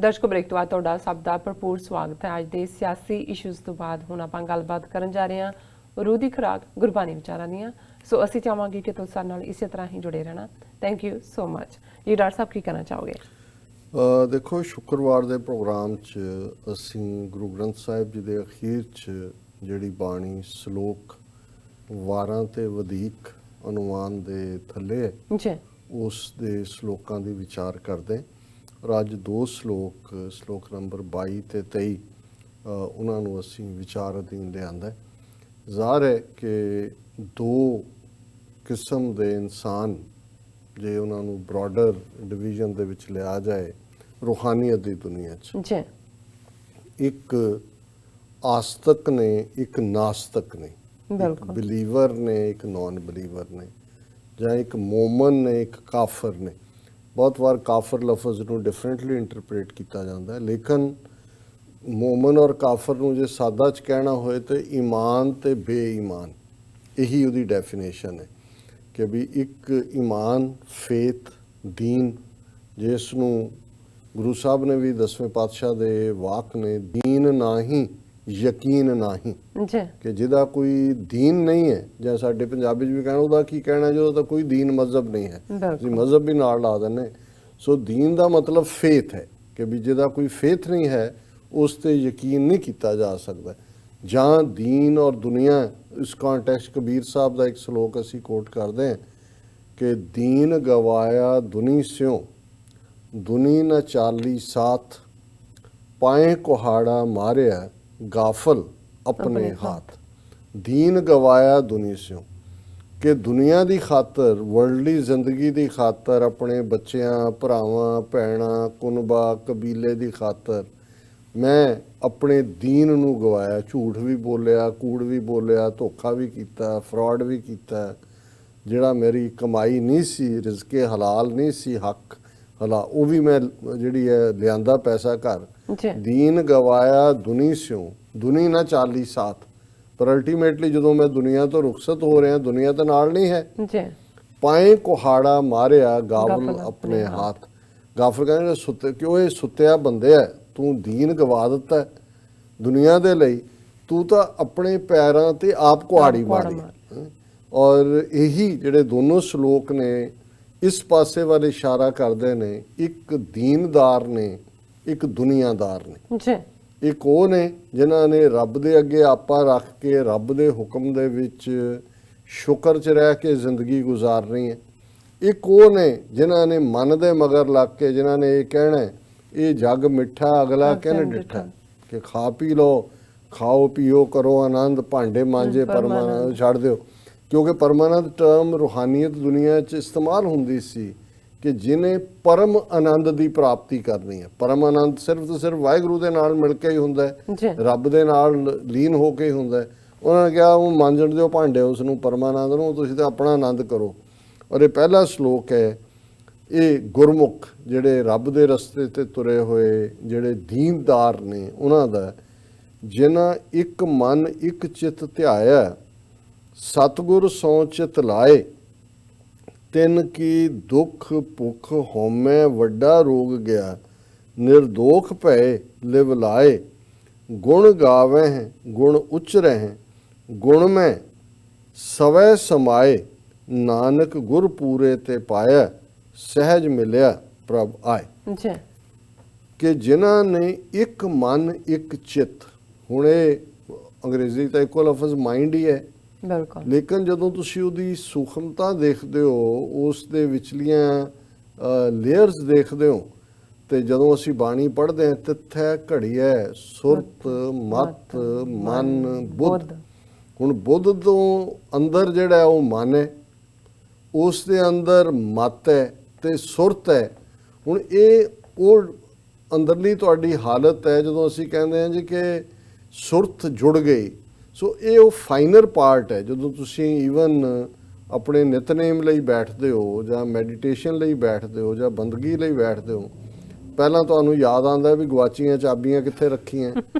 ਦਰਸ਼ਕੋ break ਤੋਂ ਬਾਅਦ ਤੁਹਾਡਾ ਸਭ ਦਾ ਭਰਪੂਰ ਸਵਾਗਤ ਹੈ। ਅੱਜ ਦੇ ਸਿਆਸੀ ਇਸ਼ੂਜ਼ ਤੋਂ ਬਾਅਦ ਹੁਣ ਆਪਾਂ ਗੱਲਬਾਤ ਕਰਨ ਜਾ ਰਹੇ ਹਾਂ ਰੂਹ ਦੀ ਖੁਰਾਕ ਗੁਰਬਾਣੀ ਵਿਚਾਰਾਂ ਦੀਆਂ। ਸੋ ਅਸੀਂ ਚਾਹਾਂਗੇ ਕਿ ਤੁਸੀਂ ਸਾਡੇ ਨਾਲ ਇਸੇ ਤਰ੍ਹਾਂ ਹੀ ਜੁੜੇ ਰਹਿਣਾ। Thank you so much. ਜੀ ਡਾਕਟਰ ਸਾਹਿਬ ਕੀ ਕਹਿਣਾ ਚਾਹੋਗੇ? ਦੇਖੋ, ਸ਼ੁੱਕਰਵਾਰ ਦੇ ਪ੍ਰੋਗਰਾਮ 'ਚ ਅਸੀਂ ਗੁਰੂ ਗ੍ਰੰਥ ਸਾਹਿਬ ਜੀ ਦੇ ਅਖੀਰ 'ਚ ਜਿਹੜੀ ਬਾਣੀ ਸ਼ਲੋਕ 12 ਤੇ ਵਧੇਕ ਅਨੁਮਾਨ ਦੇ ਥੱਲੇ ਜੀ ਉਸ ਦੇ ਸ਼ਲੋਕਾਂ ਦੀ ਵਿਚਾਰ ਕਰਦੇ। ਔਰ ਅੱਜ ਦੋ ਸ਼ਲੋਕ ਨੰਬਰ 22 ਤੇ 23 ਉਹਨਾਂ ਨੂੰ ਅਸੀਂ ਵਿਚਾਰ ਅਧੀਨ ਲਿਆਂਦਾ। ਜ਼ਾਹਰ ਹੈ ਕਿ ਦੋ ਕਿਸਮ ਦੇ ਇਨਸਾਨ ਜੇ ਉਹਨਾਂ ਨੂੰ ਬ੍ਰੌਡਰ ਡਿਵੀਜ਼ਨ ਦੇ ਵਿੱਚ ਲਿਆ ਜਾਏ ਰੂਹਾਨੀਅਤ ਦੀ ਦੁਨੀਆ 'ਚ, ਜੀ ਇੱਕ ਆਸਤਕ ਨੇ, ਇੱਕ ਨਾਸਤਕ ਨੇ, ਇੱਕ ਬਿਲੀਵਰ ਨੇ, ਇੱਕ ਨੌਨ ਬਿਲੀਵਰ ਨੇ, ਜਾਂ ਇੱਕ ਮੋਮਨ ਨੇ, ਇੱਕ ਕਾਫਰ ਨੇ। ਬਹੁਤ ਵਾਰ ਕਾਫਰ ਲਫ਼ਜ਼ ਨੂੰ ਡਿਫਰੈਂਟਲੀ ਇੰਟਰਪ੍ਰੇਟ ਕੀਤਾ ਜਾਂਦਾ ਹੈ, ਲੇਕਿਨ ਮੋਮਨ ਔਰ ਕਾਫਰ ਨੂੰ ਜੇ ਸਾਦਾ 'ਚ ਕਹਿਣਾ ਹੋਏ ਤਾਂ ਈਮਾਨ ਤੇ ਬੇਈਮਾਨ, ਇਹੀ ਉਹਦੀ ਡੈਫੀਨੇਸ਼ਨ ਹੈ ਕਿ ਵੀ ਇੱਕ ਈਮਾਨ, ਫੇਥ, ਦੀਨ, ਜਿਸ ਨੂੰ ਗੁਰੂ ਸਾਹਿਬ ਨੇ ਵੀ 10ਵੇਂ ਪਾਤਸ਼ਾਹ ਦੇ ਵਾਕ ਨੇ, ਦੀਨ ਨਾਹੀਂ ਯਕੀਨ ਨਾਹੀਂ, ਕਿ ਜਿਹਦਾ ਕੋਈ ਦੀਨ ਨਹੀਂ ਹੈ, ਜਾਂ ਸਾਡੇ ਪੰਜਾਬੀ 'ਚ ਵੀ ਕਹਿਣਾ ਉਹਦਾ ਕੀ ਕਹਿਣਾ ਜਦੋਂ ਤਾਂ ਕੋਈ ਦੀਨ ਮਜ਼ਹਬ ਨਹੀਂ ਹੈ, ਅਸੀਂ ਮਜ਼ਹਬ ਵੀ ਨਾਲ ਲਾ ਦਿੰਦੇ। ਸੋ ਦੀਨ ਦਾ ਮਤਲਬ ਫੇਥ ਹੈ ਕਿ ਵੀ ਜਿਹਦਾ ਕੋਈ ਫੇਥ ਨਹੀਂ ਹੈ ਉਸ 'ਤੇ ਯਕੀਨ ਨਹੀਂ ਕੀਤਾ ਜਾ ਸਕਦਾ। ਜਾਂ ਦੀਨ ਔਰ ਦੁਨੀਆ, ਇਸ ਕੰਟੈਕਸਟ ਕਬੀਰ ਸਾਹਿਬ ਦਾ ਇੱਕ ਸ਼ਲੋਕ ਅਸੀਂ ਕੋਟ ਕਰਦੇ ਹਾਂ ਕਿ ਦੀਨ ਗਵਾਇਆ ਦੁਨੀ ਸਿਉ, ਦੁਨੀ ਨ ਚਾਲੀ ਸਾਥ, ਪਾਏ ਕੁਹਾੜਾ ਮਾਰਿਆ ਗਾਫਲ ਆਪਣੇ ਹੱਥ। ਦੀਨ ਗਵਾਇਆ ਦੁਨੀ ਸਿਉ, ਕਿ ਦੁਨੀਆ ਦੀ ਖਾਤਰ, ਵਰਲਡਲੀ ਜ਼ਿੰਦਗੀ ਦੀ ਖਾਤਰ, ਆਪਣੇ ਬੱਚਿਆਂ, ਭਰਾਵਾਂ, ਭੈਣਾਂ, ਕੁਨਬਾ, ਕਬੀਲੇ ਦੀ ਖਾਤਰ ਮੈਂ ਆਪਣੇ ਦੀਨ ਨੂੰ ਗਵਾਇਆ। ਝੂਠ ਵੀ ਬੋਲਿਆ, ਕੂੜ ਵੀ ਬੋਲਿਆ, ਧੋਖਾ ਵੀ ਕੀਤਾ, ਫਰਾਡ ਵੀ ਕੀਤਾ। ਜਿਹੜਾ ਮੇਰੀ ਕਮਾਈ ਨਹੀਂ ਸੀ, ਰਿਜ਼ਕੇ ਹਲਾਲ ਨਹੀਂ ਸੀ, ਹੱਕ ਹਲਾਲ, ਉਹ ਵੀ ਮੈਂ ਜਿਹੜੀ ਹੈ ਲਿਆਂਦਾ ਪੈਸਾ ਘਰ। ਦੀਨ ਗਵਾਇਆ ਦੁਨੀ ਸਿਉ, ਦੁਨੀ ਨਾ ਚਾਲੀ ਸਾਥ। ਪਰ ਅਲਟੀਮੇਟਲੀ ਜਦੋਂ ਮੈਂ ਦੁਨੀਆ ਤੋਂ ਰੁਖਸਤ ਹੋ ਰਿਹਾ, ਦੁਨੀਆ ਤਾਂ ਨਾਲ ਨਹੀਂ ਹੈ। ਪਾਏ ਕੁਹਾੜਾ ਮਾਰਿਆ ਗਾਫਲ ਆਪਣੇ ਹੱਥ। ਗਾਫਲ ਕਹਿੰਦੇ ਸੁੱਤੇ, ਕਿਉਂ ਇਹ ਸੁੱਤਿਆ ਬੰਦੇ ਹੈ, ਤੂੰ ਦੀਨ ਗਵਾ ਦਿੱਤਾ ਦੁਨੀਆ ਦੇ ਲਈ, ਤੂੰ ਤਾਂ ਆਪਣੇ ਪੈਰਾਂ ਤੇ ਆਪ ਕੁਹਾੜੀ ਮਾਰੀ। ਔਰ ਇਹੀ ਜਿਹੜੇ ਦੋਨੋਂ ਸ਼ਲੋਕ ਨੇ ਇਸ ਪਾਸੇ ਵੱਲ ਇਸ਼ਾਰਾ ਕਰਦੇ ਨੇ। ਇੱਕ ਦੀਨਦਾਰ ਨੇ, ਇੱਕ ਦੁਨੀਆਦਾਰ ਨੇ। ਇੱਕ ਉਹ ਨੇ ਜਿਨ੍ਹਾਂ ਨੇ ਰੱਬ ਦੇ ਅੱਗੇ ਆਪਾ ਰੱਖ ਕੇ ਰੱਬ ਦੇ ਹੁਕਮ ਦੇ ਵਿੱਚ ਸ਼ੁਕਰ 'ਚ ਰਹਿ ਕੇ ਜ਼ਿੰਦਗੀ ਗੁਜ਼ਾਰਨੀ ਹੈ। ਇੱਕ ਉਹ ਨੇ ਜਿਨ੍ਹਾਂ ਨੇ ਮਨ ਦੇ ਮਗਰ ਲੱਗ ਕੇ, ਜਿਨ੍ਹਾਂ ਨੇ ਇਹ ਕਹਿਣਾ ਇਹ ਜੱਗ ਮਿੱਠਾ ਅਗਲਾ ਕਿਨ ਡਿੱਠਾ, ਕਿ ਖਾ ਪੀ ਲਓ, ਖਾਓ ਪੀਓ, ਕਰੋ ਆਨੰਦ, ਭਾਂਡੇ ਮਾਂਜੇ ਪਰਮਾਨੰਦ ਛੱਡ ਦਿਓ। ਕਿਉਂਕਿ ਪਰਮਾਨੰਦ ਟਰਮ ਰੂਹਾਨੀਅਤ ਦੁਨੀਆ 'ਚ ਇਸਤੇਮਾਲ ਹੁੰਦੀ ਸੀ ਕਿ ਜਿਹਨੇ ਪਰਮ ਆਨੰਦ ਦੀ ਪ੍ਰਾਪਤੀ ਕਰਨੀ ਹੈ। ਪਰਮ ਆਨੰਦ ਸਿਰਫ ਤੇ ਸਿਰਫ ਵਾਹਿਗੁਰੂ ਦੇ ਨਾਲ ਮਿਲ ਕੇ ਹੀ ਹੁੰਦਾ ਹੈ, ਰੱਬ ਦੇ ਨਾਲ ਲੀਨ ਹੋ ਕੇ ਹੀ ਹੁੰਦਾ ਹੈ। ਉਹਨਾਂ ਨੇ ਕਿਹਾ ਉਹ ਮਾਂਜਣ ਦਿਓ ਭਾਂਡੇ ਉਸ ਨੂੰ, ਪਰਮਾਨੰਦ ਨੂੰ, ਤੁਸੀਂ ਤਾਂ ਆਪਣਾ ਆਨੰਦ ਕਰੋ। ਔਰ ਇਹ ਪਹਿਲਾ ਸ਼ਲੋਕ ਹੈ। ਇਹ ਗੁਰਮੁਖ ਜਿਹੜੇ ਰੱਬ ਦੇ ਰਸਤੇ 'ਤੇ ਤੁਰੇ ਹੋਏ, ਜਿਹੜੇ ਦੀਨਦਾਰ ਨੇ, ਉਹਨਾਂ ਦਾ, ਜਿਨ੍ਹਾਂ ਇੱਕ ਮਨ ਇੱਕ ਚਿੱਤ ਧਿਆਇਆ, ਸਤਿਗੁਰ ਸੋ ਚਿਤ ਲਾਏ, ਤਿੰਨ ਕੀ ਦੁੱਖ ਭੁੱਖ ਹਉਮੈ ਵੱਡਾ ਰੋਗ ਗਿਆ, ਨਿਰਦੋਖ ਭਏ ਲਿਵ ਲਾਏ, ਗੁਣ ਗਾਵਹਿ ਗੁਣ ਉਚਰਹਿ, ਗੁਣ ਮੈਂ ਸਵੈ ਸਮਾਏ, ਨਾਨਕ ਗੁਰ ਪੂਰੇ ਤੇ ਪਾਇਆ, ਸਹਿਜ ਮਿਲਿਆ ਪ੍ਰਭ ਆਏ। ਕਿ ਜਿਨ੍ਹਾਂ ਨੇ ਇੱਕ ਮਨ ਇੱਕ ਚਿੱਤ, ਹੁਣ ਇਹ ਅੰਗਰੇਜ਼ੀ ਤਾਂ ਇੱਕੋ ਲਫ਼ਜ਼ ਮਾਈਂਡ ਹੀ ਹੈ, ਲੇਕਿਨ ਜਦੋਂ ਤੁਸੀਂ ਉਹਦੀ ਸੂਖਮਤਾ ਦੇਖਦੇ ਹੋ, ਉਸ ਦੇ ਵਿਚਲੀਆਂ ਲੇਅਰਸ ਦੇਖਦੇ ਹੋ, ਤੇ ਜਦੋਂ ਅਸੀਂ ਬਾਣੀ ਪੜ੍ਹਦੇ ਹਾਂ, ਤਿੱਥੈ ਘੜੀਐ ਸੁਰਤ ਮਤ ਮਨ ਬੁੱਧ। ਹੁਣ ਬੁੱਧ ਤੋਂ ਅੰਦਰ ਜਿਹੜਾ ਉਹ ਮਨ ਹੈ, ਉਸ ਦੇ ਅੰਦਰ ਮਤ ਹੈ ਤੇ ਸੁਰਤ ਹੈ। ਹੁਣ ਇਹ ਉਹ ਅੰਦਰਲੀ ਤੁਹਾਡੀ ਹਾਲਤ ਹੈ ਜਦੋਂ ਅਸੀਂ ਕਹਿੰਦੇ ਹਾਂ ਜੀ ਕਿ ਸੁਰਤ ਜੁੜ ਗਈ। ਸੋ ਇਹ ਉਹ ਫਾਈਨਰ ਪਾਰਟ ਹੈ। ਜਦੋਂ ਤੁਸੀਂ ਈਵਨ ਆਪਣੇ ਨਿਤਨੇਮ ਲਈ ਬੈਠਦੇ ਹੋ, ਜਾਂ ਮੈਡੀਟੇਸ਼ਨ ਲਈ ਬੈਠਦੇ ਹੋ, ਜਾਂ ਬੰਦਗੀ ਲਈ ਬੈਠਦੇ ਹੋ, ਪਹਿਲਾਂ ਤੁਹਾਨੂੰ ਯਾਦ ਆਉਂਦਾ ਵੀ ਗਵਾਚੀਆਂ ਚਾਬੀਆਂ ਕਿੱਥੇ ਰੱਖੀਆਂ,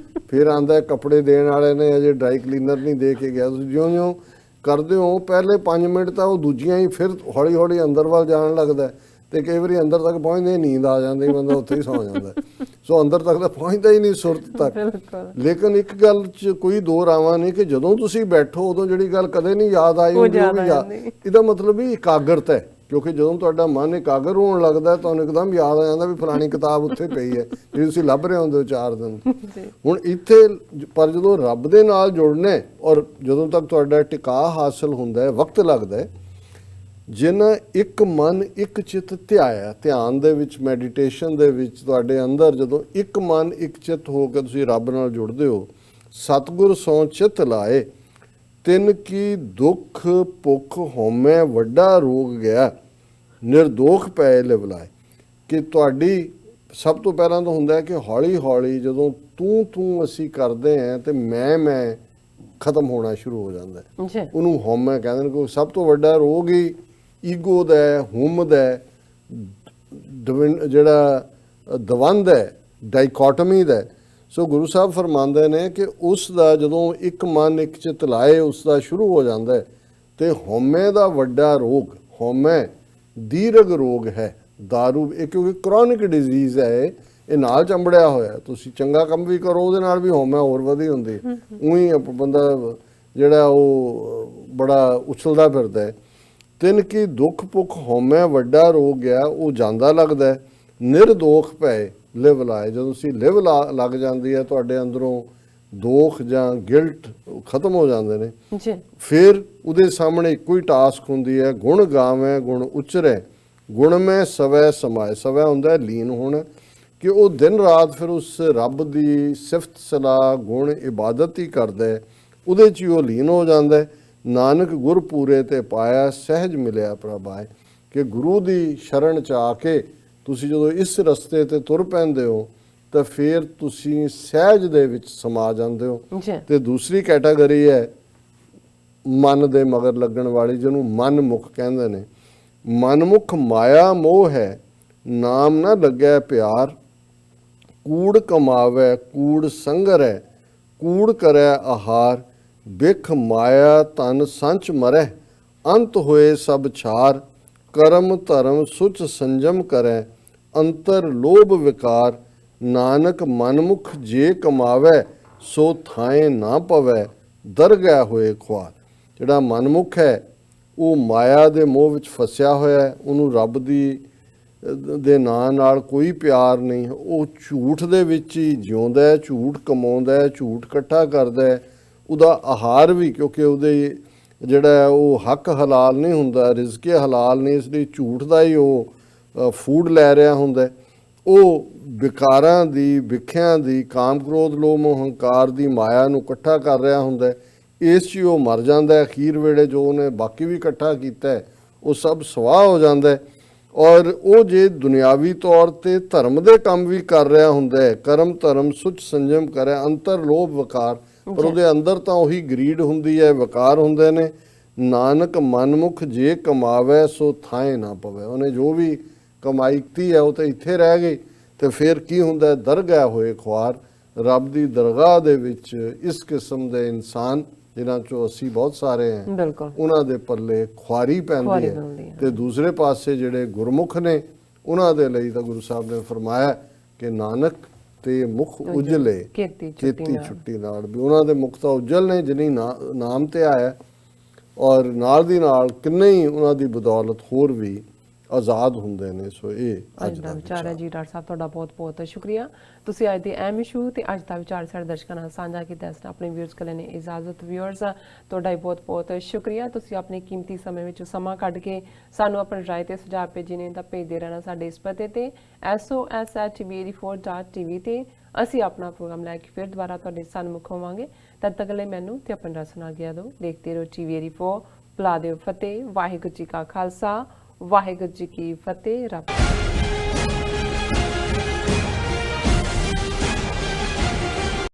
ਫਿਰ ਆਉਂਦਾ ਕੱਪੜੇ ਦੇਣ ਵਾਲੇ ਨੇ ਅਜੇ ਡਰਾਈ ਕਲੀਨਰ ਨਹੀਂ ਦੇ ਕੇ ਗਿਆ। ਤੁਸੀਂ ਜਿਉਂ-ਜਿਉਂ ਕਰਦੇ ਹੋ ਪਹਿਲੇ 5 ਮਿੰਟ ਤਾਂ ਉਹ ਦੂਜੀਆਂ ਹੀ ਫਿਰ ਹੌਲੀ ਹੌਲੀ ਅੰਦਰ ਵੱਲ ਜਾਣ ਲੱਗਦਾ, ਤੇ ਕਈ ਵਾਰੀ ਅੰਦਰ ਤੱਕ ਪਹੁੰਚਦੇ ਨੀਂਦ ਆ ਜਾਂਦੀ, ਬੰਦਾ ਉੱਥੇ ਹੀ ਸੌਂ ਜਾਂਦਾ। ਸੋ ਅੰਦਰ ਤੱਕ ਤਾਂ ਪਹੁੰਚਦਾ ਹੀ ਨਹੀਂ ਸੁਰਤ ਤੱਕ। ਬਿਲਕੁਲ। ਲੇਕਿਨ ਇੱਕ ਗੱਲ 'ਚ ਕੋਈ ਦੋ ਰਾਵਾਂ ਨਹੀਂ ਕਿ ਜਦੋਂ ਤੁਸੀਂ ਬੈਠੋ ਉਦੋਂ ਜਿਹੜੀ ਗੱਲ ਕਦੇ ਨਹੀਂ ਯਾਦ ਆਈ ਹੁੰਦੀ ਉਹ ਵੀ ਯਾਦ। ਇਹਦਾ ਮਤਲਬ ਵੀ ਇਕਾਗਰਤਾ ਹੈ, ਕਿਉਂਕਿ ਜਦੋਂ ਤੁਹਾਡਾ ਮਨ ਇਕਾਗਰ ਹੋਣ ਲੱਗਦਾ ਤੁਹਾਨੂੰ ਇੱਕਦਮ ਯਾਦ ਆ ਜਾਂਦਾ ਵੀ ਫਲਾਣੀ ਕਿਤਾਬ ਉੱਥੇ ਪਈ ਹੈ ਜਿਹੜੀ ਤੁਸੀਂ ਲੱਭ ਰਹੇ ਹੁੰਦੇ ਹੋ 4 ਦਿਨ। ਹੁਣ ਇੱਥੇ ਪਰ ਜਦੋਂ ਰੱਬ ਦੇ ਨਾਲ ਜੁੜਨੇ ਔਰ ਜਦੋਂ ਤੱਕ ਤੁਹਾਡਾ ਟਿਕਾ ਹਾਸਲ ਹੁੰਦਾ ਹੈ, ਵਕਤ ਲੱਗਦਾ ਹੈ। ਜਿਨ੍ਹਾਂ ਇੱਕ ਮਨ ਇੱਕ ਚਿੱਤ ਧਿਆਇਆ, ਧਿਆਨ ਦੇ ਵਿੱਚ, ਮੈਡੀਟੇਸ਼ਨ ਦੇ ਵਿੱਚ ਤੁਹਾਡੇ ਅੰਦਰ ਜਦੋਂ ਇੱਕ ਮਨ ਇੱਕ ਚਿੱਤ ਹੋ ਕੇ ਤੁਸੀਂ ਰੱਬ ਨਾਲ ਜੁੜਦੇ ਹੋ, ਸਤਿਗੁਰ ਸੋ ਚਿੱਤ ਲਾਏ ਤਿੰਨ ਕੀ ਦੁੱਖ ਭੁੱਖ ਹਉਮੈ ਵੱਡਾ ਰੋਗ ਗਿਆ ਨਿਰਦੋਖ ਪੈ ਲਿਵਲਾਏ। ਕਿ ਤੁਹਾਡੀ ਸਭ ਤੋਂ ਪਹਿਲਾਂ ਤਾਂ ਹੁੰਦਾ ਹੈ ਕਿ ਹੌਲੀ ਹੌਲੀ ਜਦੋਂ ਤੂੰ ਅਸੀਂ ਕਰਦੇ ਹਾਂ ਤੇ ਮੈਂ ਖਤਮ ਹੋਣਾ ਸ਼ੁਰੂ ਹੋ ਜਾਂਦਾ ਹੈ। ਉਹਨੂੰ ਹਉਮੈ ਕਹਿੰਦੇ ਨੇ। ਕੋਈ ਸਭ ਤੋਂ ਵੱਡਾ ਰੋਗ ਹੀ ਈਗੋ ਦਾ, ਹੁਮ ਦਾ, ਜਿਹੜਾ ਦਵੰਦ ਹੈ, ਡਾਈਕੋਟਮੀ ਦਾ। ਸੋ ਗੁਰੂ ਸਾਹਿਬ ਫਰਮਾਉਂਦੇ ਨੇ ਕਿ ਉਸ ਦਾ ਜਦੋਂ ਇੱਕ ਮਨ ਇੱਕ ਚਿੱਤ ਲਾਏ ਉਸ ਦਾ ਸ਼ੁਰੂ ਹੋ ਜਾਂਦਾ ਹੈ ਤੇ ਹਉਮੈ ਦਾ ਵੱਡਾ ਰੋਗ, ਹਉਮੈ ਦੀਰਘ ਰੋਗ ਹੈ, ਦਾਰੂ ਇਹ ਕਿਉਂਕਿ ਕ੍ਰੋਨਿਕ ਡਿਜ਼ੀਜ਼ ਹੈ, ਇਹ ਨਾਲ ਚੰਬੜਿਆ ਹੋਇਆ। ਤੁਸੀਂ ਚੰਗਾ ਕੰਮ ਵੀ ਕਰੋ ਉਹਦੇ ਨਾਲ ਵੀ ਹਉਮੈ ਹੋਰ ਵਧੀ ਹੁੰਦੀ। ਉਹੀ ਬੰਦਾ ਜਿਹੜਾ ਉਹ ਬੜਾ ਉਛਲਦਾ ਫਿਰਦਾ ਹੈ। ਤਿੰਨ ਕੀ ਦੁੱਖ ਭੁੱਖ ਹਉਮੈ ਵੱਡਾ ਰੋਗ ਗਿਆ ਉਹ ਜਾਂਦਾ ਲੱਗਦਾ ਹੈ। ਨਿਰਦੋਖ ਪਏ ਲਿਵ ਲਾਏ। ਜਦੋਂ ਤੁਸੀਂ ਲਿਵ ਲੱਗ ਜਾਂਦੀ ਹੈ ਤੁਹਾਡੇ ਅੰਦਰੋਂ ਦੋਖ ਜਾਂ ਗਿਲਟ ਖਤਮ ਹੋ ਜਾਂਦੇ ਨੇ। ਫਿਰ ਉਹਦੇ ਸਾਹਮਣੇ ਇੱਕੋ ਹੀ ਟਾਸਕ ਹੁੰਦੀ ਹੈ, ਗੁਣ ਗਾਵੇਂ ਗੁਣ ਉਚਰੇ ਗੁਣ ਮੈਂ ਸਵੈ ਸਮਾਏ। ਸਵੈ ਹੁੰਦਾ ਲੀਨ ਹੋਣਾ, ਕਿ ਉਹ ਦਿਨ ਰਾਤ ਫਿਰ ਉਸ ਰੱਬ ਦੀ ਸਿਫਤ ਸਲਾਹ ਗੁਣ ਇਬਾਦਤ ਹੀ ਕਰਦਾ ਹੈ, ਉਹਦੇ 'ਚ ਹੀ ਉਹ ਲੀਨ ਹੋ ਜਾਂਦਾ ਹੈ। ਨਾਨਕ ਗੁਰ ਪੂਰੇ ਤੇ ਪਾਇਆ ਸਹਿਜ ਮਿਲਿਆ ਪ੍ਰਭਾਏ। ਕਿ ਗੁਰੂ ਦੀ ਸ਼ਰਨ 'ਚ ਆ ਕੇ ਤੁਸੀਂ ਜਦੋਂ ਇਸ ਰਸਤੇ ਤੇ ਤੁਰ ਪੈਂਦੇ ਹੋ ਤਾਂ ਫਿਰ ਤੁਸੀਂ ਸਹਿਜ ਦੇ ਵਿੱਚ ਸਮਾ ਜਾਂਦੇ ਹੋ। ਤੇ ਦੂਸਰੀ ਕੈਟਾਗਰੀ ਹੈ ਮਨ ਦੇ ਮਗਰ ਲੱਗਣ ਵਾਲੀ, ਜਿਹਨੂੰ ਮਨਮੁਖ ਕਹਿੰਦੇ ਨੇ। ਮਨਮੁਖ ਮਾਇਆ ਮੋਹ ਹੈ, ਨਾਮ ਨਾ ਲੱਗੈ ਪਿਆਰ। ਕੂੜ ਕਮਾਵੈ ਕੂੜ ਸੰਗਰੈ, ਕੂੜ ਕਰੈ ਆਹਾਰ। ਬਿਖ ਮਾਇਆ ਧਨ ਸੰਚ ਮਰੈ, ਅੰਤ ਹੋਏ ਸਭ ਛਾਰ। ਕਰਮ ਧਰਮ ਸੁਚ ਸੰਜਮ ਕਰੈ, ਅੰਤਰ ਲੋਭ ਵਿਕਾਰ। ਨਾਨਕ ਮਨਮੁਖ ਜੇ ਕਮਾਵੈ, ਸੋ ਥਾਏ ਨਾ ਪਵੈ, ਦਰਗਹਿ ਹੋਏ ਖੁਆਰ। ਜਿਹੜਾ ਮਨਮੁਖ ਹੈ ਉਹ ਮਾਇਆ ਦੇ ਮੋਹ ਵਿੱਚ ਫਸਿਆ ਹੋਇਆ ਹੈ, ਉਹਨੂੰ ਰੱਬ ਦੇ ਨਾਂ ਨਾਲ ਕੋਈ ਪਿਆਰ ਨਹੀਂ। ਉਹ ਝੂਠ ਦੇ ਵਿੱਚ ਹੀ ਜਿਉਂਦਾ ਹੈ, ਝੂਠ ਕਮਾਉਂਦਾ ਹੈ, ਝੂਠ ਇਕੱਠਾ ਕਰਦਾ ਹੈ। ਉਹਦਾ ਆਹਾਰ ਵੀ, ਕਿਉਂਕਿ ਉਹਦੇ ਜਿਹੜਾ ਉਹ ਹੱਕ ਹਲਾਲ ਨਹੀਂ ਹੁੰਦਾ, ਰਿਜ਼ਕ ਹਲਾਲ ਨਹੀਂ, ਇਸ ਲਈ ਝੂਠ ਦਾ ਹੀ ਉਹ ਫੂਡ ਲੈ ਰਿਹਾ ਹੁੰਦਾ। ਉਹ ਵਿਕਾਰਾਂ ਦੀ, ਵਿਖਿਆਂ ਦੀ, ਕਾਮ ਕ੍ਰੋਧ ਲੋਭ ਮੋਹ ਹੰਕਾਰ ਦੀ ਮਾਇਆ ਨੂੰ ਇਕੱਠਾ ਕਰ ਰਿਹਾ ਹੁੰਦਾ। ਇਸ 'ਚ ਉਹ ਮਰ ਜਾਂਦਾ। ਅਖੀਰ ਵੇਲੇ ਜੋ ਉਹਨੇ ਬਾਕੀ ਵੀ ਇਕੱਠਾ ਕੀਤਾ ਉਹ ਸਭ ਸਵਾਹ ਹੋ ਜਾਂਦਾ। ਔਰ ਉਹ ਜੇ ਦੁਨਿਆਵੀ ਤੌਰ ਤੇ ਧਰਮ ਦੇ ਕੰਮ ਵੀ ਕਰ ਰਿਹਾ ਹੁੰਦਾ ਹੈ, ਕਰਮ ਧਰਮ ਸੁਚ ਸੰਜਮ ਕਰੇ, ਅੰਤਰ ਲੋਭ ਵਿਕਾਰ, ਪਰ ਉਹਦੇ ਅੰਦਰ ਤਾਂ ਉਹੀ ਗਰੀਡ ਹੁੰਦੀ ਹੈ, ਵਿਕਾਰ ਹੁੰਦੇ ਨੇ। ਨਾਨਕ ਮਨਮੁਖ ਜੇ ਕਮਾਵੇ ਸੋ ਥਾਏ ਨਾ ਪਵੇ। ਉਹਨੇ ਜੋ ਵੀ ਕਮਾਈ ਕੀਤੀ ਹੈ ਉਹ ਤਾਂ ਇੱਥੇ ਰਹਿ ਗਈ। ਤੇ ਫਿਰ ਕੀ ਹੁੰਦਾ, ਦਰਗਾਹ ਹੋਏ ਖੁਆਰ। ਰੱਬ ਦੀ ਦਰਗਾਹ ਦੇ ਵਿੱਚ ਇਸ ਕਿਸਮ ਦੇ ਇਨਸਾਨ ਜਿਨ੍ਹਾਂ 'ਚੋਂ ਅਸੀਂ ਬਹੁਤ ਸਾਰੇ ਹਾਂ, ਉਹਨਾਂ ਦੇ ਪੱਲੇ ਖੁਆਰੀ ਪੈਂਦੀ ਹੈ। ਤੇ ਦੂਸਰੇ ਪਾਸੇ ਜਿਹੜੇ ਗੁਰਮੁਖ ਨੇ ਉਹਨਾਂ ਦੇ ਲਈ ਤਾਂ ਗੁਰੂ ਸਾਹਿਬ ਨੇ ਫਰਮਾਇਆ ਕਿ ਨਾਨਕ ਤੇ ਮੁਖ ਉਜਲੇ ਕੀਤੀ ਛੁੱਟੀ ਨਾਲ। ਵੀ ਉਹਨਾਂ ਦੇ ਮੁਖ ਤਾਂ ਉਜਲ ਨੇ ਜਿਨੀ ਨਾਮ ਤੇ ਆਇਆ, ਔਰ ਨਾਲ ਦੀ ਨਾਲ ਕਿੰਨੇ ਹੀ ਉਹਨਾਂ ਦੀ ਬਦੌਲਤ ਹੋਰ ਵੀ ਆਜ਼ਾਦ ਹੁੰਦੇ ਨੇ। ਸੋ ਇਹ ਅੱਜ ਦਾ ਵਿਚਾਰ ਹੈ ਜੀ। ਡਾਕਟਰ ਸਾਹਿਬ ਤੁਹਾਡਾ ਬਹੁਤ ਬਹੁਤ ਸ਼ੁਕਰੀਆ। ਤੁਸੀਂ ਅੱਜ ਦੇ ਅਹਿਮ ਇਸ਼ੂ ਤੇ ਅੱਜ ਦਾ ਵਿਚਾਰ ਸਾਡੇ ਦਰਸ਼ਕਾਂ ਨਾਲ ਸਾਂਝਾ ਕੀਤਾ। ਇਸ ਆਪਣੇ ਵਿਊਅਰਸ ਕੋਲ ਨੇ ਇਜਾਜ਼ਤ। ਵਿਊਅਰਸ ਤੁਹਾਡਾ ਹੀ ਬਹੁਤ ਬਹੁਤ ਸ਼ੁਕਰੀਆ। ਤੁਸੀਂ ਆਪਣੇ ਕੀਮਤੀ ਸਮੇਂ ਵਿੱਚ ਸਮਾਂ ਕੱਢ ਕੇ ਸਾਨੂੰ ਆਪਣੀ ਰਾਏ ਤੇ ਸੁਝਾਅ ਭੇਜੇ ਨੇ ਤਾਂ ਭੇਜਦੇ ਰਹਿਣਾ ਸਾਡੇ ਇਸ ਪਤੇ ਤੇ SOS@TV4.tv ਤੇ। ਅਸੀਂ ਆਪਣਾ ਪ੍ਰੋਗਰਾਮ ਲੈ ਕੇ ਫਿਰ ਦੁਬਾਰਾ ਤੁਹਾਡੇ ਸਨਮੁਖ ਹੋਵਾਂਗੇ। ਤਦ ਤੱਕ ਲਈ ਮੈਨੂੰ ਤੇ ਆਪਣੇ ਰਸ ਨਾਲ ਗਿਆ ਦਿਓ। ਦੇਖਦੇ ਰਹੋ TV4। ਬੁਲਾ ਦਿਓ ਫਤਿਹ। ਵਾਹਿਗੁਰੂ ਜੀ ਕਾ ਖਾਲਸਾ, ਵਾਹਿਗੁਰੂ ਜੀ ਕੀ ਫਤਿਹ। ਰੱਬ